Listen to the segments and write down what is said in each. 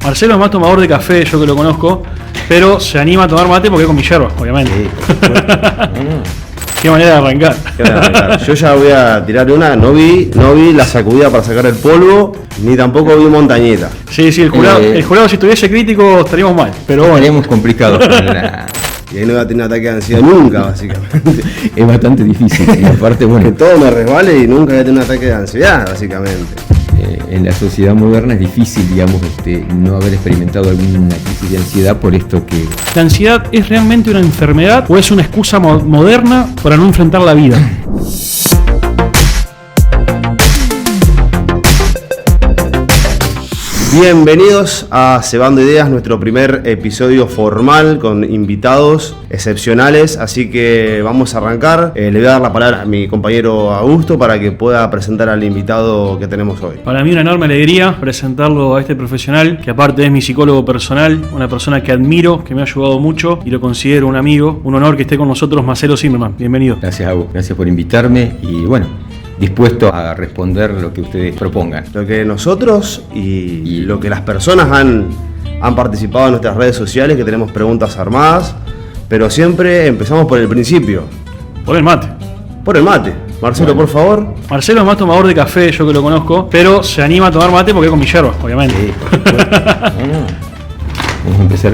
Marcelo es más tomador de café, yo que lo conozco, pero se anima a tomar mate porque es con mi yerba, obviamente. Sí, Qué manera de arrancar. Yo ya voy a tirar una, no vi la sacudida para sacar el polvo, ni tampoco vi montañita. Sí, el jurado si estuviese crítico estaríamos mal, pero bueno. Estaríamos complicados. Y ahí no voy a tener un ataque de ansiedad nunca, básicamente. Es bastante difícil. Y aparte, Que bueno, todo me resbale y nunca voy a tener un ataque de ansiedad, básicamente. en la sociedad moderna es difícil, digamos, no haber experimentado alguna crisis de ansiedad por esto que... ¿La ansiedad es realmente una enfermedad o es una excusa moderna para no enfrentar la vida? Bienvenidos a Cebando Ideas, nuestro primer episodio formal con invitados excepcionales, así que vamos a arrancar. Le voy a dar la palabra a mi compañero Augusto para que pueda presentar al invitado que tenemos hoy. Para mí una enorme alegría presentarlo a este profesional, que aparte es mi psicólogo personal, una persona que admiro, que me ha ayudado mucho y lo considero un amigo. Un honor que esté con nosotros Marcelo Zimmerman. Bienvenido. Gracias, Agus. Gracias por invitarme y bueno, dispuesto a responder lo que ustedes propongan. Lo que nosotros y lo que las personas han participado en nuestras redes sociales, que tenemos preguntas armadas, pero siempre empezamos por el principio. Por el mate. Por el mate. Marcelo, Bueno. por favor. Marcelo es más tomador de café, yo que lo conozco, pero se anima a tomar mate porque es con mi yerba, obviamente. Sí. Vamos a empezar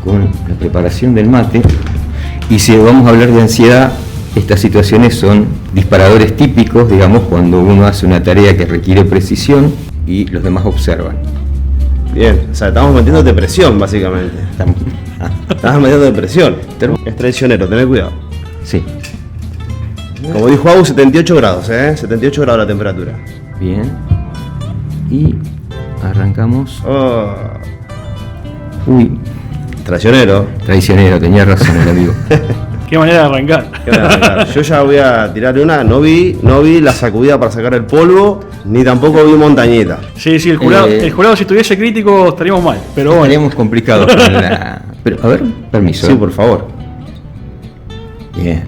con la preparación del mate. Y si vamos a hablar de ansiedad, estas situaciones son disparadores típicos, digamos, cuando uno hace una tarea que requiere precisión y los demás observan. Bien, o sea, estamos metiendo depresión, básicamente. Estamos metiendo depresión. Es traicionero, tener cuidado. Sí, Como dijo Agus, 78 grados, 78 grados la temperatura. bien. Y arrancamos. Oh, Uy, traicionero. traicionero, tenía razón el amigo. Qué manera de arrancar. Yo ya voy a tirar una, no vi la sacudida para sacar el polvo, ni tampoco vi montañita. Sí, el jurado si estuviese crítico estaríamos mal, pero bueno. Estaríamos complicados con la... Pero, a ver, permiso. Sí, por favor. Bien.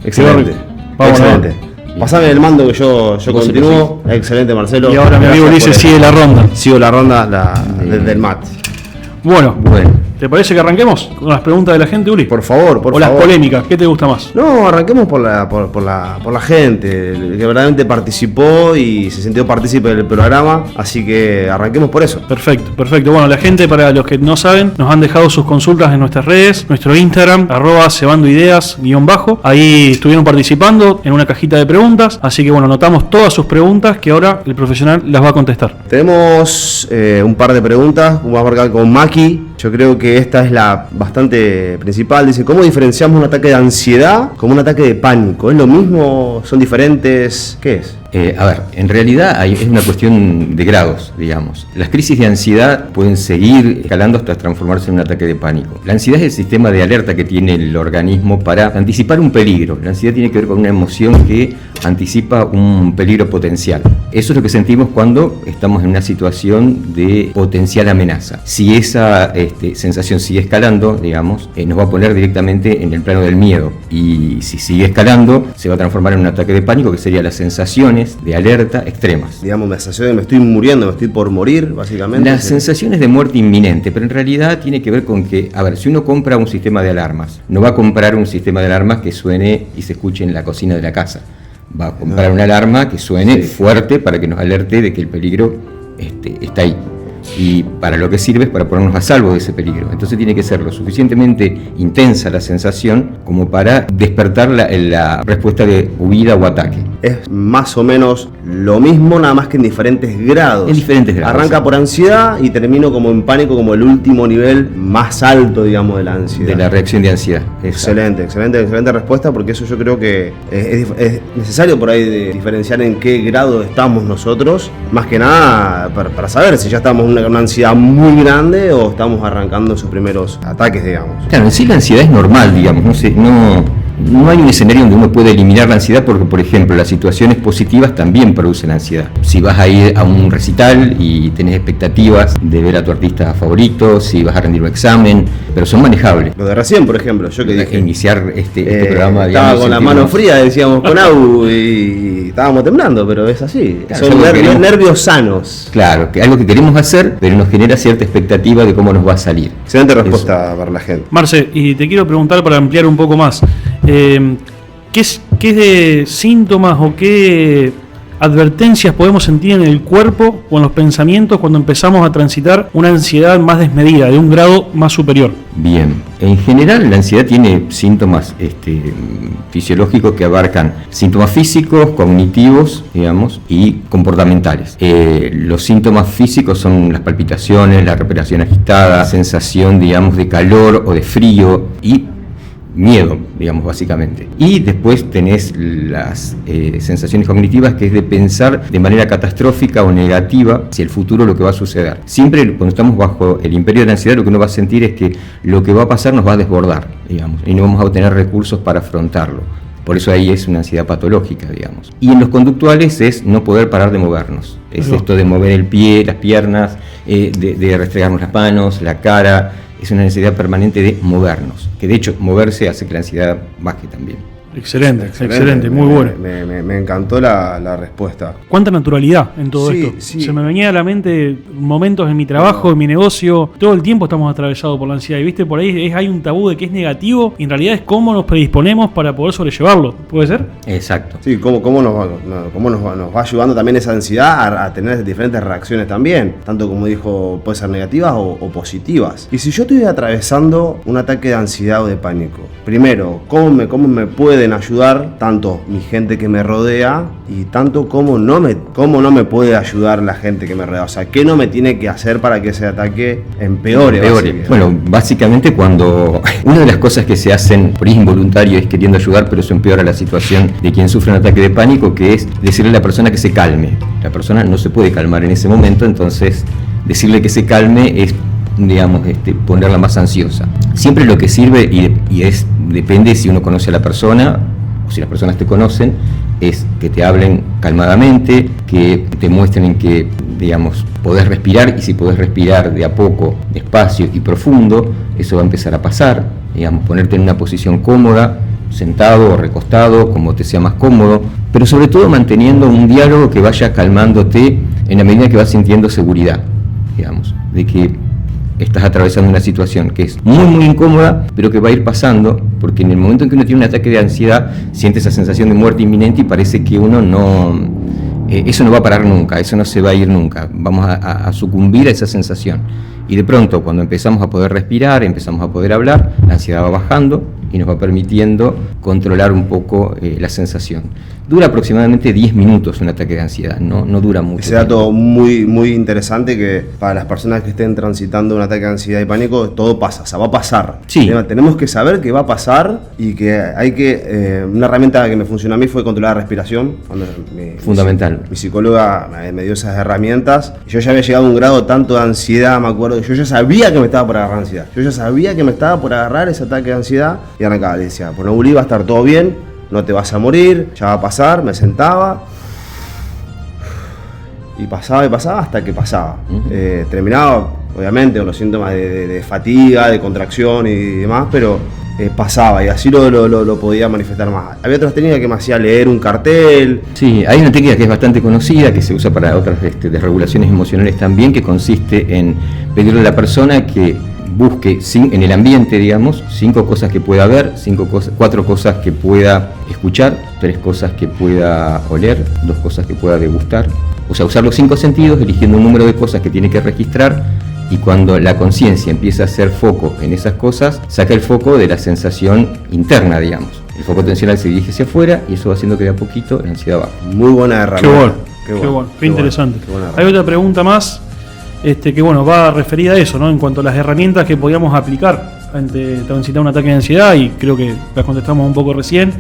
Excelente. Vamos, Excelente. Pasame el mando que yo Vos continúo. Excelente, Marcelo. Y ahora mi amigo Gracias Ulises por sigue la ronda. Sigo la ronda del mate. Bueno, Bueno, ¿te parece que arranquemos con las preguntas de la gente, Uli? Por favor, o las polémicas, ¿qué te gusta más? No, arranquemos por la gente que verdaderamente participó y se sintió partícipe del programa, así que arranquemos por eso. Perfecto. Bueno, la gente, para los que no saben, nos han dejado sus consultas en nuestras redes, nuestro Instagram, @cebandoideas_. Ahí estuvieron participando en una cajita de preguntas, así que bueno, anotamos todas sus preguntas que ahora el profesional las va a contestar. Tenemos un par de preguntas, vamos a marcar con Maki. Yo creo que esta es la bastante principal. Dice, ¿cómo diferenciamos un ataque de ansiedad como un ataque de pánico? ¿Es lo mismo? ¿Son diferentes? ¿Qué es? a ver, en realidad es una cuestión de grados, digamos. Las crisis de ansiedad pueden seguir escalando hasta transformarse en un ataque de pánico. La ansiedad es el sistema de alerta que tiene el organismo para anticipar un peligro. La ansiedad tiene que ver con una emoción que anticipa un peligro potencial. Eso es lo que sentimos cuando estamos en una situación de potencial amenaza. Si esa sensación sigue escalando, digamos, nos va a poner directamente en el plano del miedo. Y si sigue escalando, se va a transformar en un ataque de pánico, que sería las sensaciones de alerta extremas. Digamos, la sensación de me estoy muriendo, me estoy por morir, básicamente. Las sensaciones de muerte inminente, pero en realidad tiene que ver con que, a ver, si uno compra un sistema de alarmas, no va a comprar un sistema de alarmas que suene y se escuche en la cocina de la casa. Va a comprar una alarma que suene fuerte para que nos alerte de que el peligro está ahí. Y para lo que sirve es para ponernos a salvo de ese peligro. Entonces tiene que ser lo suficientemente intensa la sensación como para despertar la respuesta de huida o ataque. Es más o menos lo mismo, nada más que en diferentes grados. En diferentes grados. Arranca por ansiedad y termino como en pánico, como el último nivel más alto, digamos, de la ansiedad. De la reacción de ansiedad. Excelente respuesta, porque eso yo creo que es necesario por ahí de diferenciar en qué grado estamos nosotros, más que nada para saber si ya estamos en una ansiedad muy grande o estamos arrancando esos primeros ataques, digamos. Claro, en sí la ansiedad es normal, digamos, no hay un escenario donde uno puede eliminar la ansiedad porque, por ejemplo, las situaciones positivas también producen ansiedad. Si vas a ir a un recital y tenés expectativas de ver a tu artista favorito, si vas a rendir un examen, pero son manejables. Lo de recién, por ejemplo, yo que dije. Iniciar este programa, estaba digamos, con la mano fría, decíamos con Agu, y estábamos temblando, pero es así. Claro, son nervios sanos. Claro, que algo que queremos hacer, pero nos genera cierta expectativa de cómo nos va a salir. Excelente respuesta para la gente. Marce, y te quiero preguntar para ampliar un poco más, ¿qué síntomas o qué advertencias podemos sentir en el cuerpo o en los pensamientos cuando empezamos a transitar una ansiedad más desmedida, de un grado más superior? Bien, en general la ansiedad tiene síntomas fisiológicos que abarcan síntomas físicos, cognitivos, digamos, y comportamentales. Los síntomas físicos son las palpitaciones, la respiración agitada, sensación, digamos, de calor o de frío y miedo, digamos, básicamente. Y después tenés las sensaciones cognitivas, que es de pensar de manera catastrófica o negativa hacia el futuro, lo que va a suceder. Siempre cuando estamos bajo el imperio de la ansiedad, lo que uno va a sentir es que lo que va a pasar nos va a desbordar, digamos, y no vamos a obtener recursos para afrontarlo. Por eso ahí es una ansiedad patológica, digamos. Y en los conductuales es no poder parar de movernos. Es esto de mover el pie, las piernas, de restregarnos las manos, la cara. Es una necesidad permanente de movernos, que de hecho moverse hace que la ansiedad baje también. Excelente, muy bueno. Me encantó la respuesta. ¿Cuánta naturalidad en todo esto? Sí. Se me venía a la mente momentos en mi trabajo, en mi negocio, todo el tiempo estamos atravesados por la ansiedad. Y viste, por ahí hay un tabú de que es negativo y en realidad es cómo nos predisponemos para poder sobrellevarlo. ¿Puede ser? Exacto. Sí, cómo nos va ayudando también esa ansiedad a tener diferentes reacciones también, tanto como dijo, puede ser negativas o positivas. Y si yo estoy atravesando un ataque de ansiedad o de pánico, primero, ¿cómo me pueden ayudar tanto mi gente que me rodea y tanto cómo no me puede ayudar la gente que me rodea? O sea, ¿qué no me tiene que hacer para que ese ataque empeore? Bueno, básicamente cuando una de las cosas que se hacen por involuntario es queriendo ayudar, pero eso empeora la situación de quien sufre un ataque de pánico, que es decirle a la persona que se calme. La persona no se puede calmar en ese momento, entonces decirle que se calme es, digamos, ponerla más ansiosa. Siempre lo que sirve, depende si uno conoce a la persona o si las personas te conocen, es que te hablen calmadamente, que te muestren en que, digamos, podés respirar, y si podés respirar de a poco, despacio y profundo, eso va a empezar a pasar, digamos, ponerte en una posición cómoda, sentado o recostado, como te sea más cómodo, pero sobre todo manteniendo un diálogo que vaya calmándote en la medida que vas sintiendo seguridad, digamos, de que estás atravesando una situación que es muy muy incómoda, pero que va a ir pasando, porque en el momento en que uno tiene un ataque de ansiedad, siente esa sensación de muerte inminente y parece que uno eso no va a parar nunca, eso no se va a ir nunca, vamos a sucumbir a esa sensación. Y de pronto, cuando empezamos a poder respirar, empezamos a poder hablar, la ansiedad va bajando y nos va permitiendo controlar un poco la sensación. Dura aproximadamente 10 minutos un ataque de ansiedad, no dura mucho. Ese dato muy, muy interesante, que para las personas que estén transitando un ataque de ansiedad y pánico, todo pasa, o sea, va a pasar. Sí. Tenemos que saber que va a pasar y que hay que... una herramienta que me funcionó a mí fue controlar la respiración. Fundamental. Mi psicóloga me dio esas herramientas. Yo ya había llegado a un grado tanto de ansiedad, me acuerdo, yo ya sabía que me estaba por agarrar ansiedad. Yo ya sabía que me estaba por agarrar ese ataque de ansiedad y arrancaba, le decía, bueno, Uli, va a estar todo bien, no te vas a morir, ya va a pasar. Me sentaba y pasaba hasta que pasaba. Terminaba, obviamente, con los síntomas de fatiga, de contracción y demás, pero pasaba, y así lo podía manifestar más. Había otras técnicas que me hacía leer un cartel. Sí, hay una técnica que es bastante conocida, que se usa para otras desregulaciones emocionales también, que consiste en pedirle a la persona que busque en el ambiente, digamos, 5 cosas que pueda ver, 4 cosas que pueda escuchar, 3 cosas que pueda oler, 2 cosas que pueda degustar. O sea, usar los 5 sentidos, eligiendo un número de cosas que tiene que registrar, y cuando la conciencia empieza a hacer foco en esas cosas, saca el foco de la sensación interna, digamos. El foco atencional se dirige hacia afuera y eso va haciendo que de a poquito la ansiedad baje. Muy buena herramienta. Qué bueno, qué interesante. Qué buena. Hay otra pregunta más, que bueno, va referida a eso, ¿no? En cuanto a las herramientas que podíamos aplicar ante transitar un ataque de ansiedad, y creo que las contestamos un poco recién.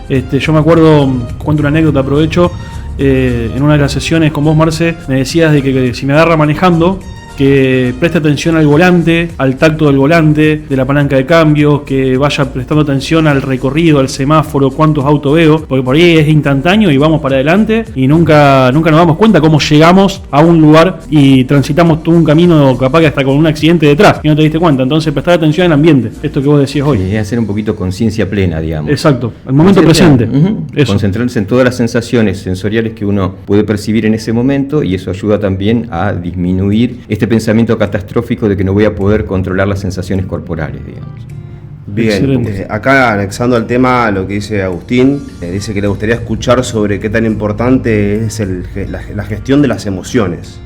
Yo me acuerdo, cuento una anécdota, aprovecho, en una de las sesiones con vos, Marce, me decías de que si me agarra manejando, que preste atención al volante, al tacto del volante, de la palanca de cambio, que vaya prestando atención al recorrido, al semáforo, cuántos autos veo, porque por ahí es instantáneo y vamos para adelante y nunca nos damos cuenta cómo llegamos a un lugar y transitamos todo un camino capaz que hasta con un accidente detrás y no te diste cuenta. Entonces prestar atención al ambiente, esto que vos decías hoy. Es hacer un poquito conciencia plena, digamos. Exacto, el momento presente. Eso. Concentrarse en todas las sensaciones sensoriales que uno puede percibir en ese momento, y eso ayuda también a disminuir este pensamiento catastrófico de que no voy a poder controlar las sensaciones corporales, digamos. Bien, acá anexando al tema lo que dice Agustín, dice que le gustaría escuchar sobre qué tan importante es la gestión de las emociones.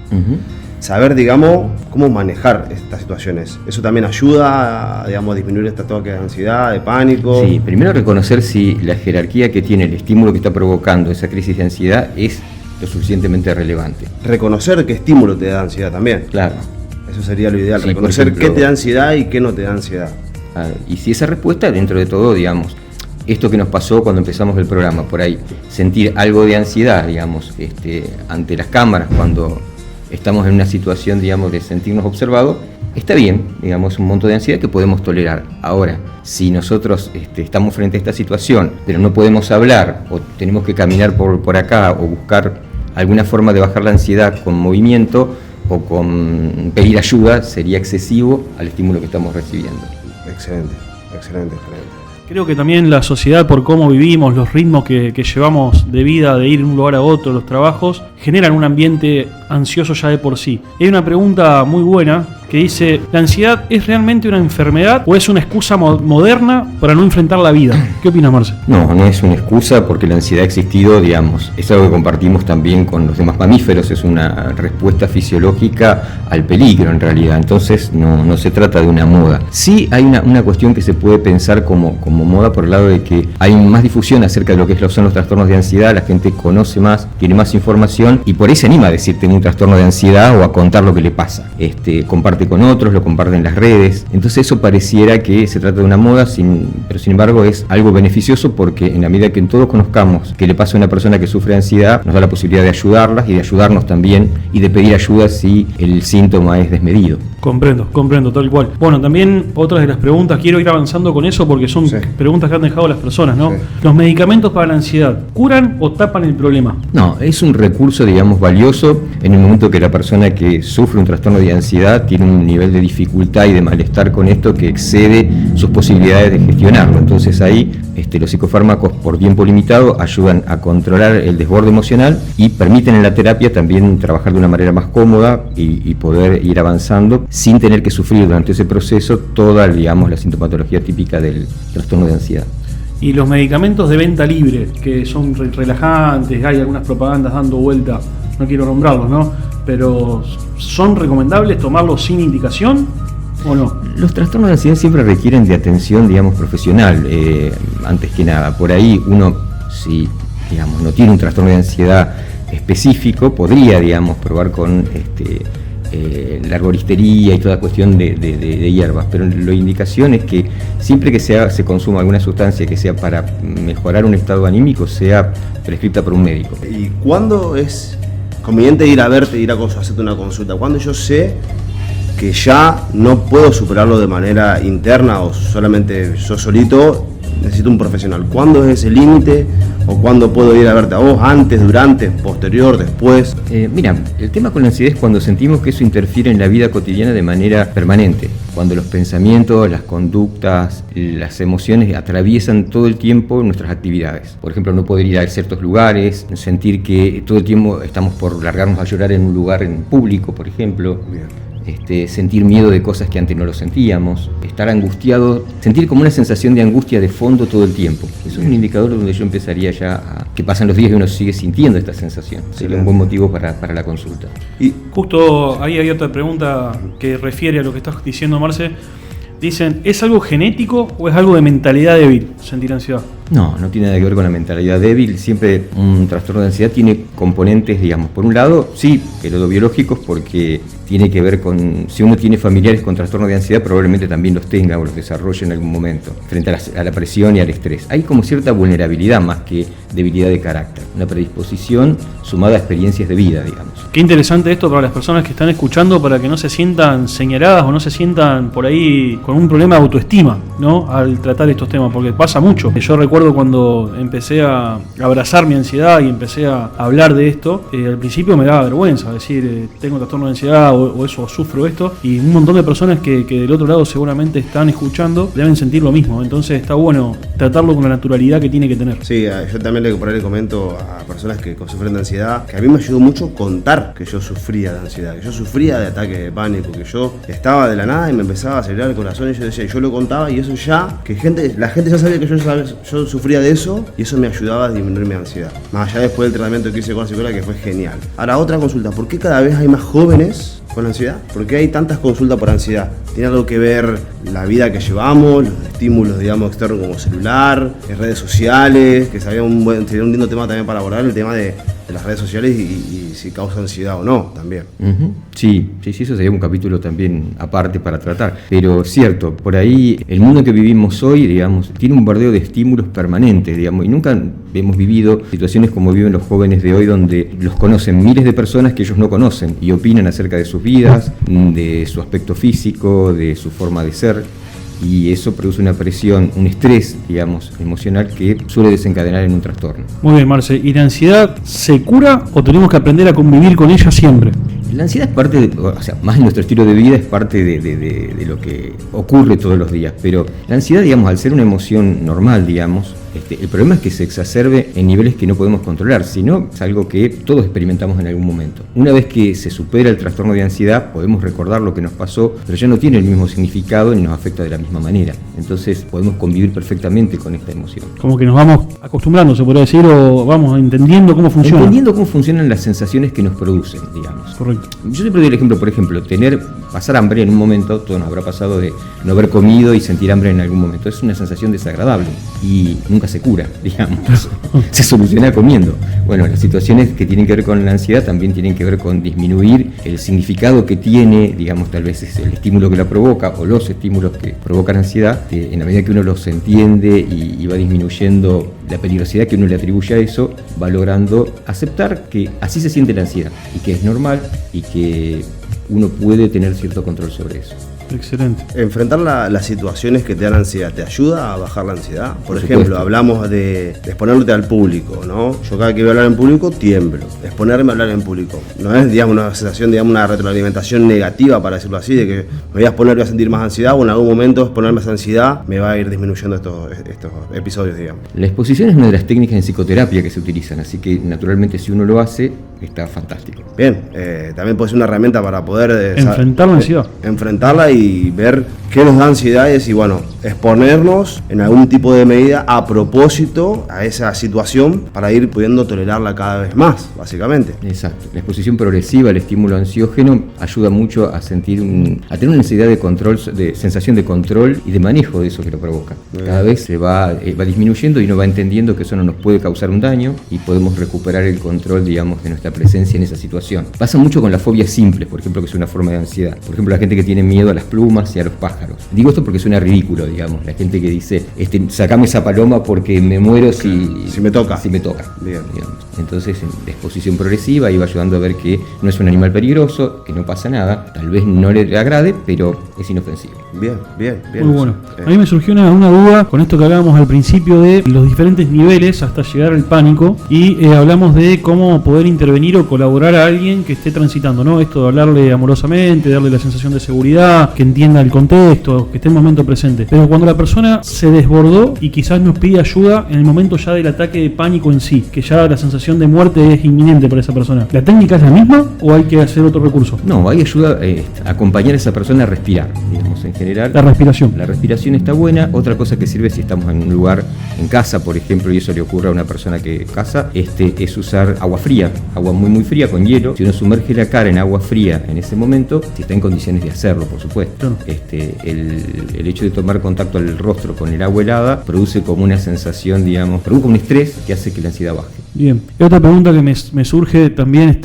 Saber, digamos, cómo manejar estas situaciones. Eso también ayuda a disminuir este toque de ansiedad, de pánico. Sí, primero reconocer si la jerarquía que tiene el estímulo que está provocando esa crisis de ansiedad es lo suficientemente relevante. Reconocer qué estímulo te da ansiedad también. Claro. Eso sería lo ideal, Sí, reconocer ejemplo, qué te da ansiedad y qué no te da ansiedad. Y si esa respuesta, dentro de todo, digamos, esto que nos pasó cuando empezamos el programa, por ahí, sentir algo de ansiedad, digamos, ante las cámaras, cuando estamos en una situación, digamos, de sentirnos observados, está bien, digamos, un monto de ansiedad que podemos tolerar. Ahora, si nosotros estamos frente a esta situación, pero no podemos hablar, o tenemos que caminar por acá, o buscar alguna forma de bajar la ansiedad con movimiento, o con pedir ayuda, sería excesivo al estímulo que estamos recibiendo. Excelente. Creo que también la sociedad, por cómo vivimos, los ritmos que llevamos de vida, de ir de un lugar a otro, los trabajos, generan un ambiente ansioso ya de por sí. Y hay una pregunta muy buena que dice, ¿la ansiedad es realmente una enfermedad o es una excusa moderna para no enfrentar la vida? ¿Qué opinas, Marce? No es una excusa, porque la ansiedad ha existido, digamos, es algo que compartimos también con los demás mamíferos, es una respuesta fisiológica al peligro en realidad, entonces no se trata de una moda. Sí hay una cuestión que se puede pensar como moda por el lado de que hay más difusión acerca de lo que son los trastornos de ansiedad, la gente conoce más, tiene más información y por ahí se anima a decir tengo un trastorno de ansiedad o a contar lo que le pasa. Comparte con otros, lo comparte en las redes, entonces eso pareciera que se trata de una moda, pero sin embargo es algo beneficioso, porque en la medida que todos conozcamos qué le pasa a una persona que sufre ansiedad, nos da la posibilidad de ayudarlas y de ayudarnos también y de pedir ayuda si el síntoma es desmedido. Comprendo, tal cual. Bueno, también otras de las preguntas, quiero ir avanzando con eso porque son preguntas que han dejado las personas, ¿no? Sí. ¿Los medicamentos para la ansiedad curan o tapan el problema? No, es un recurso, digamos, valioso en el momento que la persona que sufre un trastorno de ansiedad tiene un nivel de dificultad y de malestar con esto que excede sus posibilidades de gestionarlo. Entonces ahí los psicofármacos por tiempo limitado ayudan a controlar el desborde emocional y permiten en la terapia también trabajar de una manera más cómoda y poder ir avanzando sin tener que sufrir durante ese proceso toda, digamos, la sintomatología típica del trastorno de ansiedad. Y los medicamentos de venta libre, que son relajantes, hay algunas propagandas dando vuelta, no quiero nombrarlos, ¿no? Pero ¿son recomendables tomarlos sin indicación o no? Los trastornos de ansiedad siempre requieren de atención, digamos, profesional, antes que nada. Por ahí uno, si, digamos, no tiene un trastorno de ansiedad específico, podría, digamos, probar con la arboristería y toda cuestión de hierbas, pero la indicación es que siempre que se consuma alguna sustancia que sea para mejorar un estado anímico, sea prescrita por un médico. ¿Y cuándo es conveniente ir a verte, hacerte una consulta? ¿Cuándo yo sé que ya no puedo superarlo de manera interna o solamente yo solito, necesito un profesional? ¿Cuándo es ese límite? ¿O cuándo puedo ir a verte a vos? ¿Antes, durante, posterior, después? Mira, el tema con la ansiedad es cuando sentimos que eso interfiere en la vida cotidiana de manera permanente. Cuando los pensamientos, las conductas, las emociones atraviesan todo el tiempo nuestras actividades. Por ejemplo, no poder ir a ciertos lugares, sentir que todo el tiempo estamos por largarnos a llorar en un lugar en público, por ejemplo. Bien. Sentir miedo de cosas que antes no lo sentíamos, estar angustiado, sentir como una sensación de angustia de fondo todo el tiempo. Eso es un indicador donde yo empezaría ya que pasan los días y uno sigue sintiendo esta sensación. Sería un buen motivo para la consulta. Y justo ahí hay otra pregunta que refiere a lo que estás diciendo, Marce. Dicen, ¿es algo genético o es algo de mentalidad débil sentir ansiedad? No tiene nada que ver con la mentalidad débil. Siempre un trastorno de ansiedad tiene componentes, digamos, por un lado, sí, pero biológicos, porque tiene que ver con, si uno tiene familiares con trastorno de ansiedad, probablemente también los tenga o los desarrolle en algún momento, frente a la presión y al estrés. Hay como cierta vulnerabilidad más que debilidad de carácter, una predisposición sumada a experiencias de vida, digamos. Qué interesante esto para las personas que están escuchando, para que no se sientan señaladas o no se sientan por ahí con un problema de autoestima, ¿no? Al tratar estos temas, porque pasa mucho. Yo recuerdo cuando empecé a abrazar mi ansiedad y empecé a hablar de esto, al principio me daba vergüenza decir tengo trastorno de ansiedad o eso, o sufro esto, y un montón de personas que del otro lado seguramente están escuchando deben sentir lo mismo. Entonces está bueno tratarlo con la naturalidad que tiene que tener. Sí, yo también por ahí le comento a personas que sufren de ansiedad que a mí me ayudó mucho contar que yo sufría de ansiedad, que yo sufría de ataque de pánico, que yo estaba de la nada y me empezaba a acelerar el corazón, y yo decía, yo lo contaba, y eso ya, la gente ya sabía que yo sufría de eso, y eso me ayudaba a disminuir mi ansiedad. Más allá después del tratamiento que hice con la psicóloga, que fue genial. Ahora, otra consulta, ¿por qué cada vez hay más jóvenes con ansiedad? ¿Por qué hay tantas consultas por ansiedad? ¿Tiene algo que ver la vida que llevamos, los estímulos, digamos, externos como celular, redes sociales, que sería un lindo tema también para abordar, el tema de las redes sociales y si causa ansiedad o no, también. Uh-huh. Sí, eso sería un capítulo también aparte para tratar. Pero cierto, por ahí el mundo que vivimos hoy, digamos, tiene un bombardeo de estímulos permanentes, digamos, y nunca hemos vivido situaciones como viven los jóvenes de hoy, donde los conocen miles de personas que ellos no conocen y opinan acerca de sus vidas, de su aspecto físico, de su forma de ser. Y eso produce una presión, un estrés, digamos, emocional que suele desencadenar en un trastorno. Muy bien, Marce. ¿Y la ansiedad se cura o tenemos que aprender a convivir con ella siempre? La ansiedad es parte más en nuestro estilo de vida, es parte de lo que ocurre todos los días. Pero la ansiedad, digamos, al ser una emoción normal, digamos, el problema es que se exacerbe en niveles que no podemos controlar, sino es algo que todos experimentamos en algún momento. Una vez que se supera el trastorno de ansiedad, podemos recordar lo que nos pasó, pero ya no tiene el mismo significado ni nos afecta de la misma manera. Entonces podemos convivir perfectamente con esta emoción. Como que nos vamos acostumbrando, se podría decir, o vamos entendiendo cómo funciona. Entendiendo cómo funcionan las sensaciones que nos producen, digamos. Correcto. Yo siempre doy el ejemplo, por ejemplo, pasar hambre en un momento, todo nos habrá pasado de no haber comido y sentir hambre en algún momento. Es una sensación desagradable y nunca se cura, digamos. Se soluciona comiendo. Bueno, las situaciones que tienen que ver con la ansiedad también tienen que ver con disminuir el significado que tiene, digamos, tal vez es el estímulo que la provoca o los estímulos que provocan ansiedad. En la medida que uno los entiende y va disminuyendo la peligrosidad que uno le atribuye a eso, va logrando aceptar que así se siente la ansiedad y que es normal y que uno puede tener cierto control sobre eso. Excelente. Enfrentar las situaciones que te dan ansiedad, ¿te ayuda a bajar la ansiedad? Por ejemplo, supuesto. hablamos de exponerte al público, ¿no? Yo cada que voy a hablar en público, tiemblo. Exponerme a hablar en público. No es, digamos, una sensación, digamos, una retroalimentación negativa, para decirlo así, de que me voy a exponer, voy a sentir más ansiedad, o en algún momento exponerme a esa ansiedad me va a ir disminuyendo estos episodios, digamos. La exposición es una de las técnicas en psicoterapia que se utilizan, así que naturalmente si uno lo hace, está fantástico. Bien, también puede ser una herramienta para poder enfrentar la ansiedad. Enfrentarla y ver qué nos da ansiedades y, bueno, exponernos en algún tipo de medida a propósito a esa situación para ir pudiendo tolerarla cada vez más, básicamente. Exacto. La exposición progresiva al estímulo ansiógeno ayuda mucho a a tener una necesidad de control, de sensación de control y de manejo de eso que lo provoca. Cada vez se va disminuyendo y uno va entendiendo que eso no nos puede causar un daño y podemos recuperar el control, digamos, de nuestra presencia en esa situación. Pasa mucho con las fobias simples, por ejemplo, que es una forma de ansiedad. Por ejemplo, la gente que tiene miedo a las plumas y a los pájaros. Digo esto porque suena ridículo, digamos. La gente que dice, sacame esa paloma porque me muero si me toca. Bien. Digamos. Entonces, la exposición progresiva iba ayudando a ver que no es un animal peligroso, que no pasa nada, tal vez no le agrade, pero es inofensivo. Bien. Muy bueno. A mí me surgió una duda con esto que hablábamos al principio de los diferentes niveles hasta llegar al pánico, y hablamos de cómo poder intervenir o colaborar a alguien que esté transitando, ¿no? Esto de hablarle amorosamente, darle la sensación de seguridad, que entienda el contexto, que esté en el momento presente. Pero cuando la persona se desbordó y quizás nos pide ayuda en el momento ya del ataque de pánico en sí, que ya la sensación de muerte es inminente para esa persona, ¿la técnica es la misma o hay que hacer otro recurso? No, ahí ayuda a acompañar a esa persona a respirar, digamos, en general. La respiración. La respiración está buena. Otra cosa que sirve si estamos en un lugar, en casa, por ejemplo, y eso le ocurre a una persona que casa, es usar agua fría, agua muy fría con hielo. Si uno sumerge la cara en agua fría en ese momento, si está en condiciones de hacerlo, por supuesto, claro. el hecho de tomar contacto al rostro con el agua helada produce como una sensación, digamos, produce un estrés que hace que la ansiedad baje. Bien. Y otra pregunta que me surge también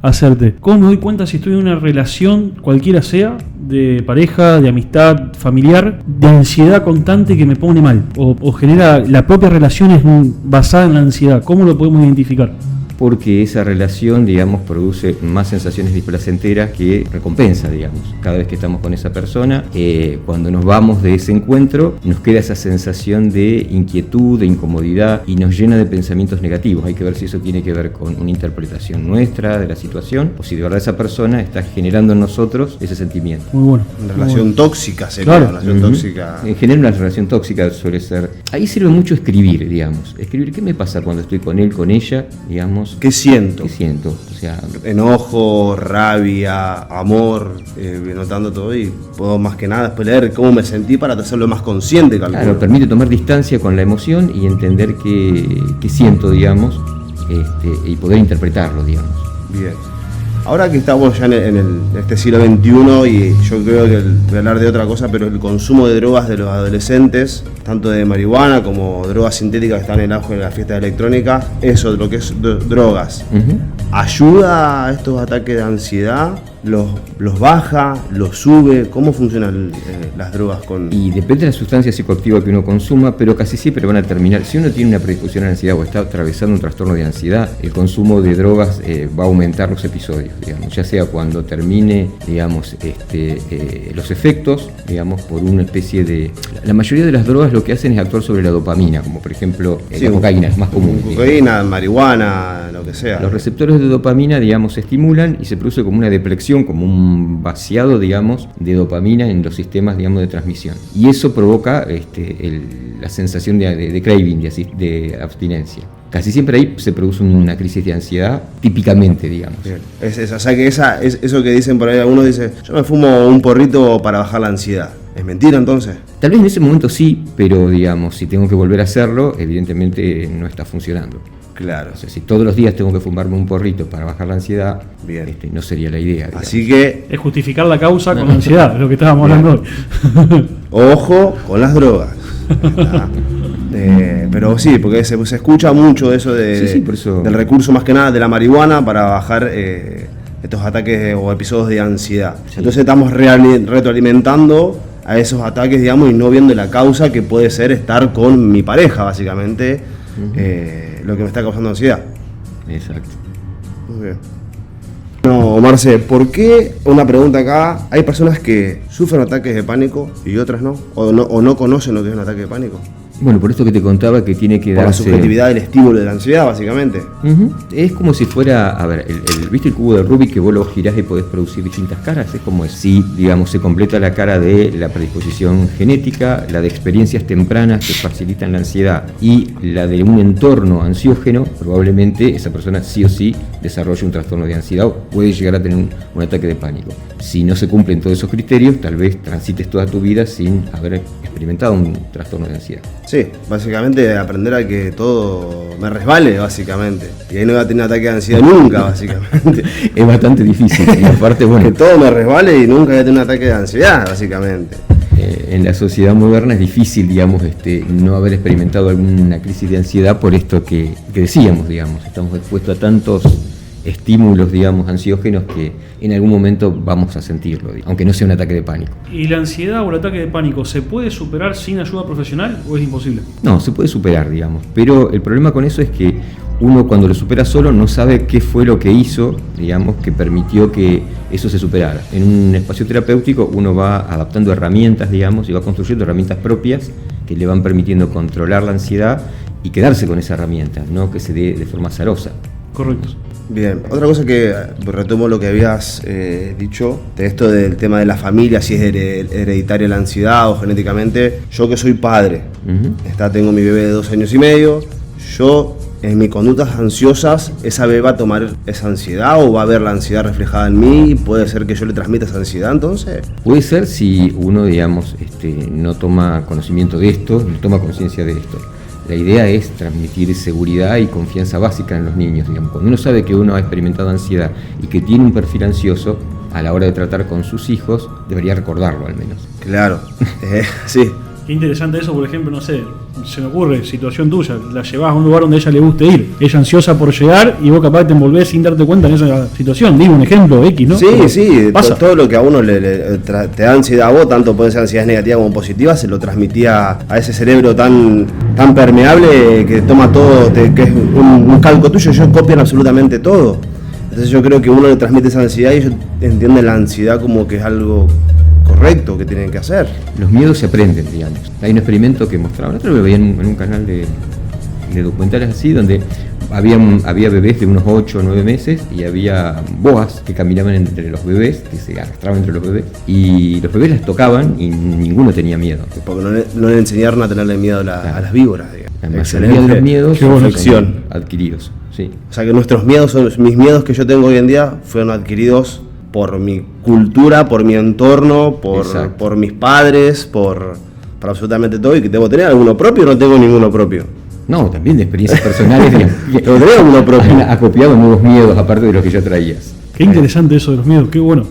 hacerte. ¿Cómo me doy cuenta si estoy en una relación, cualquiera sea, de pareja, de amistad, familiar, de ansiedad constante que me pone mal? O genera, la propia relación es basada en la ansiedad. ¿Cómo lo podemos identificar? Porque esa relación, digamos, produce más sensaciones displacenteras que recompensa, digamos. Cada vez que estamos con esa persona, cuando nos vamos de ese encuentro, nos queda esa sensación de inquietud, de incomodidad y nos llena de pensamientos negativos. Hay que ver si eso tiene que ver con una interpretación nuestra de la situación o si de verdad esa persona está generando en nosotros ese sentimiento. Muy bueno. Una relación tóxica sería, Claro. una relación tóxica. En general una relación tóxica suele ser... Ahí sirve mucho escribir, digamos. Escribir qué me pasa cuando estoy con él, con ella, digamos. ¿Qué siento? ¿Qué siento? O sea, Enojo, rabia, amor, notando todo y puedo más que nada después leer cómo me sentí para hacerlo más consciente, calculo. claro, permite tomar distancia con la emoción y entender qué siento, digamos, y poder interpretarlo, digamos. Bien. Ahora que estamos ya en este siglo XXI y yo creo que voy a hablar de otra cosa, pero el consumo de drogas de los adolescentes, tanto de marihuana como drogas sintéticas que están en el auge de la fiesta electrónica, eso, lo que es drogas, ¿ayuda a estos ataques de ansiedad? ¿Los baja? ¿Los sube? ¿Cómo funcionan las drogas con...? Y depende de la sustancia psicoactiva que uno consuma, pero casi siempre van a terminar. Si uno tiene una predisposición a la ansiedad o está atravesando un trastorno de ansiedad, el consumo de drogas va a aumentar los episodios, digamos, ya sea cuando termine, digamos, los efectos, digamos, por una especie de... La mayoría de las drogas lo que hacen es actuar sobre la dopamina, como por ejemplo la cocaína, es más común. Cocaína, marihuana, lo que sea. Los receptores de dopamina, digamos, se estimulan y se produce como una depresión, como un vaciado, digamos, de dopamina en los sistemas, digamos, de transmisión. Y eso provoca la sensación de craving, de abstinencia. Casi siempre ahí se produce una crisis de ansiedad, típicamente, digamos. O sea que eso que dicen por ahí, algunos dicen, yo me fumo un porrito para bajar la ansiedad. ¿Es mentira entonces? Tal vez en ese momento sí, pero digamos, si tengo que volver a hacerlo, evidentemente no está funcionando. Claro. O sea, si todos los días tengo que fumarme un porrito para bajar la ansiedad, Bien. No sería la idea, digamos. Así que, Es justificar la causa con la ansiedad, es lo que estábamos hablando hoy. ojo con las drogas. Está. Pero sí, porque se escucha mucho eso, Sí, por eso. del recurso más que nada de la marihuana para bajar estos ataques o episodios de ansiedad. Sí. Entonces estamos retroalimentando a esos ataques, digamos, y no viendo la causa que puede ser estar con mi pareja, básicamente, lo que me está causando ansiedad. Exacto. Muy bien. No, Marce, ¿por qué, una pregunta acá, hay personas que sufren ataques de pánico y otras no? ¿O no conocen lo que es un ataque de pánico? Bueno, por esto que te contaba que tiene que Por la darse... subjetividad del estímulo de la ansiedad, básicamente. Es como si fuera, a ver, ¿viste el cubo de Rubik que vos lo girás y podés producir distintas caras? Es como si, digamos, se completa la cara de la predisposición genética, la de experiencias tempranas que facilitan la ansiedad y la de un entorno ansiógeno, probablemente esa persona sí o sí desarrolle un trastorno de ansiedad o puede llegar a tener un ataque de pánico. Si no se cumplen todos esos criterios, tal vez transites toda tu vida sin haber experimentado un trastorno de ansiedad. Sí, básicamente aprender a que todo me resbale, básicamente. Y ahí no voy a tener ataque de ansiedad nunca, básicamente. Es bastante difícil y aparte, bueno... Que todo me resbale y nunca voy a tener un ataque de ansiedad, básicamente. En la sociedad moderna es difícil, digamos, no haber experimentado alguna crisis de ansiedad por esto que decíamos, digamos. Estamos expuestos a tantos estímulos, digamos, ansiógenos que en algún momento vamos a sentirlo, aunque no sea un ataque de pánico. ¿Y la ansiedad o el ataque de pánico se puede superar sin ayuda profesional o es imposible? No, se puede superar, digamos, pero el problema con eso es que uno cuando lo supera solo no sabe qué fue lo que hizo, digamos, que permitió que eso se superara. En un espacio terapéutico uno va adaptando herramientas, digamos, y va construyendo herramientas propias que le van permitiendo controlar la ansiedad y quedarse con esa herramienta, no que se dé de forma azarosa. Correcto. Bien, otra cosa que retomo lo que habías dicho, de esto del tema de la familia, si es hereditaria la ansiedad o genéticamente. Yo que soy padre, tengo mi bebé de 2 años y medio, yo en mis conductas ansiosas, ¿esa bebé va a tomar esa ansiedad o va a ver la ansiedad reflejada en mí? ¿Puede ser que yo le transmita esa ansiedad entonces? Puede ser si uno, digamos, no toma conocimiento de esto, no toma conciencia de esto. La idea es transmitir seguridad y confianza básica en los niños, digamos. Cuando uno sabe que uno ha experimentado ansiedad y que tiene un perfil ansioso, a la hora de tratar con sus hijos, debería recordarlo al menos. Claro, sí. Qué interesante eso, por ejemplo, no sé, se me ocurre, situación tuya, la llevas a un lugar donde a ella le guste ir, ella ansiosa por llegar y vos capaz te envolvés sin darte cuenta en esa situación, digo un ejemplo X, ¿no? Sí, Pero sí, pasa. todo lo que a uno te da ansiedad a vos, tanto pueden ser ansiedades negativas como positivas, se lo transmitía a ese cerebro tan permeable que toma todo, que es un calco tuyo, ellos copian absolutamente todo. Entonces yo creo que uno le transmite esa ansiedad y ellos entienden la ansiedad como que es algo correcto que tienen que hacer. Los miedos se aprenden, digamos. Hay un experimento que mostraba, otro lo veía en un canal de documentales así, donde había bebés de unos 8 o 9 meses y había boas que caminaban entre los bebés, que se arrastraban entre los bebés, y los bebés las tocaban y ninguno tenía miedo. Porque no le enseñaron a tenerle miedo a las víboras, digamos. La mayoría de los miedos son adquiridos. Sí. O sea que nuestros miedos, mis miedos que yo tengo hoy en día, fueron adquiridos por mi cultura, por mi entorno, por mis padres, por absolutamente todo, y que debo tener alguno propio o no tengo ninguno propio. No, también de experiencias personales. Pero tenés alguno propio. Acopiado nuevos miedos aparte de los que ya traías. Qué interesante eso de los miedos, qué bueno.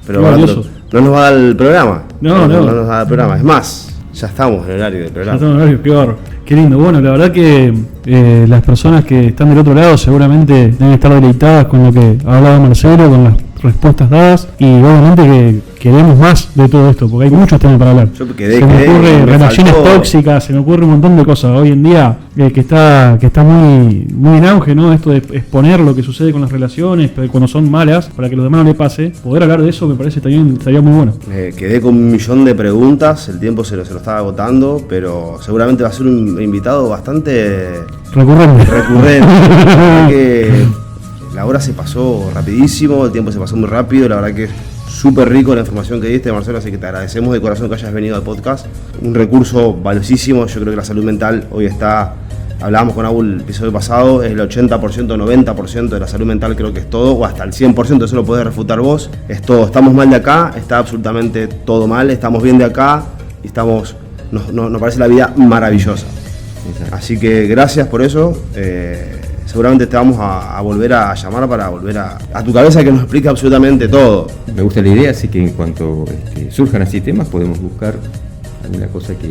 Pero qué valioso. no nos va a dar el programa. No nos va a dar el programa. Es más, ya estamos en el horario del Ya programa. estamos en horario, qué barro. Qué lindo. Bueno, la verdad que las personas que están del otro lado seguramente deben estar deleitadas con lo que hablaba Marcelo, con las respuestas dadas, y obviamente que queremos más de todo esto, porque hay muchos temas para hablar. Yo Se me ocurre relaciones tóxicas, se me ocurre un montón de cosas hoy en día que está muy en auge, ¿no? Esto de exponer lo que sucede con las relaciones cuando son malas, para que los demás no le pase. Poder hablar de eso me parece también estaría muy bueno. Quedé con 1.000.000 de preguntas, el tiempo se lo estaba agotando, pero seguramente va a ser un invitado bastante Recurrente. Que la hora se pasó rapidísimo, el tiempo se pasó muy rápido, la verdad que es súper rico la información que diste, Marcelo, así que te agradecemos de corazón que hayas venido al podcast. Un recurso valiosísimo, yo creo que la salud mental hoy está, hablábamos con Abu el episodio pasado, es el 80%, 90% de la salud mental, creo que es todo, o hasta el 100%, eso lo podés refutar vos, es todo. Estamos mal de acá, está absolutamente todo mal, estamos bien de acá y nos parece la vida maravillosa. Exacto. Así que gracias por eso. Seguramente te vamos a volver a llamar para volver a tu cabeza que nos explique absolutamente todo. Me gusta la idea, así que en cuanto surjan así temas, podemos buscar alguna cosa que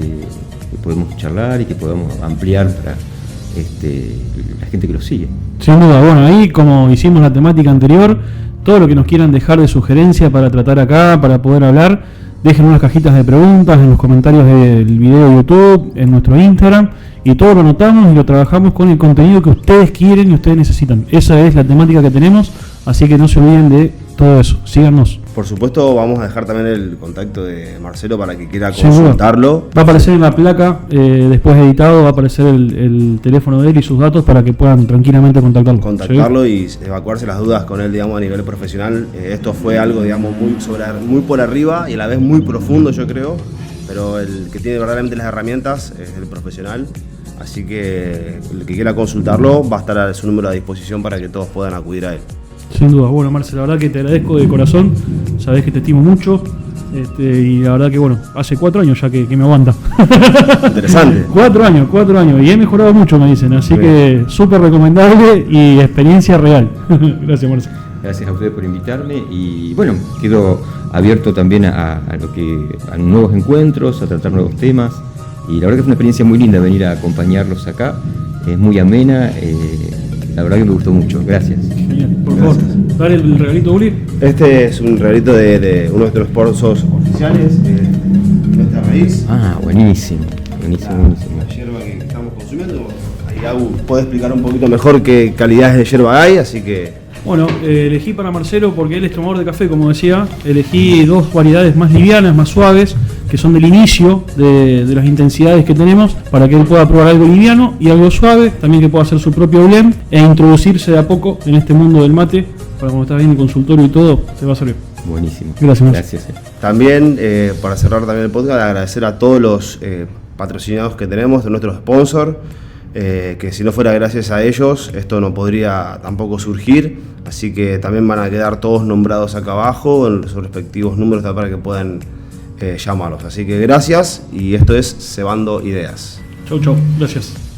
podemos charlar y que podamos ampliar para la gente que lo sigue. Sin duda, bueno, ahí como hicimos la temática anterior, todo lo que nos quieran dejar de sugerencia para tratar acá, para poder hablar, dejen unas cajitas de preguntas en los comentarios del video de YouTube, en nuestro Instagram, y todo lo anotamos y lo trabajamos con el contenido que ustedes quieren y ustedes necesitan. Esa es la temática que tenemos, así que no se olviden de todo eso. Síganos. Por supuesto, vamos a dejar también el contacto de Marcelo para que quiera Sin duda. consultarlo. Va a aparecer en la placa, después de editado, va a aparecer el teléfono de él y sus datos para que puedan tranquilamente contactarlo. Y evacuarse las dudas con él, digamos, a nivel profesional. Esto fue algo, digamos, muy por arriba y a la vez muy profundo, yo creo. Pero el que tiene verdaderamente las herramientas es el profesional. Así que el que quiera consultarlo va a estar a su número a disposición para que todos puedan acudir a él. Sin duda. Bueno, Marcelo, la verdad que te agradezco de corazón. Sabés que te estimo mucho. Y la verdad que, bueno, hace 4 años ya que me aguanta. Interesante. 4 años. Y he mejorado mucho, me dicen. Así que súper recomendable y experiencia real. Gracias, Marcelo. Gracias a ustedes por invitarme y bueno, quedo abierto también a nuevos encuentros, a tratar nuevos temas y la verdad que fue una experiencia muy linda venir a acompañarlos acá, es muy amena, la verdad que me gustó mucho, gracias. Genial, por favor, dale el regalito, Uli. Este es un regalito de uno de nuestros sponsors oficiales, nuestra raíz. Ah, buenísimo. La yerba que estamos consumiendo, ahí Abu puede explicar un poquito mejor qué calidades de yerba hay, así que... Bueno, elegí para Marcelo porque él es tomador de café, como decía. Elegí 2 variedades más livianas, más suaves, que son del inicio de las intensidades que tenemos, para que él pueda probar algo liviano y algo suave, también que pueda hacer su propio blend e introducirse de a poco en este mundo del mate, para cuando estás bien en el consultorio y todo, te va a servir. Buenísimo. Gracias. Gracias. También, para cerrar también el podcast, agradecer a todos los patrocinados que tenemos, de nuestros sponsors, que si no fuera gracias a ellos, esto no podría tampoco surgir. Así que también van a quedar todos nombrados acá abajo en sus respectivos números para que puedan llamarlos. Así que gracias y esto es Cebando Ideas. Chau, gracias.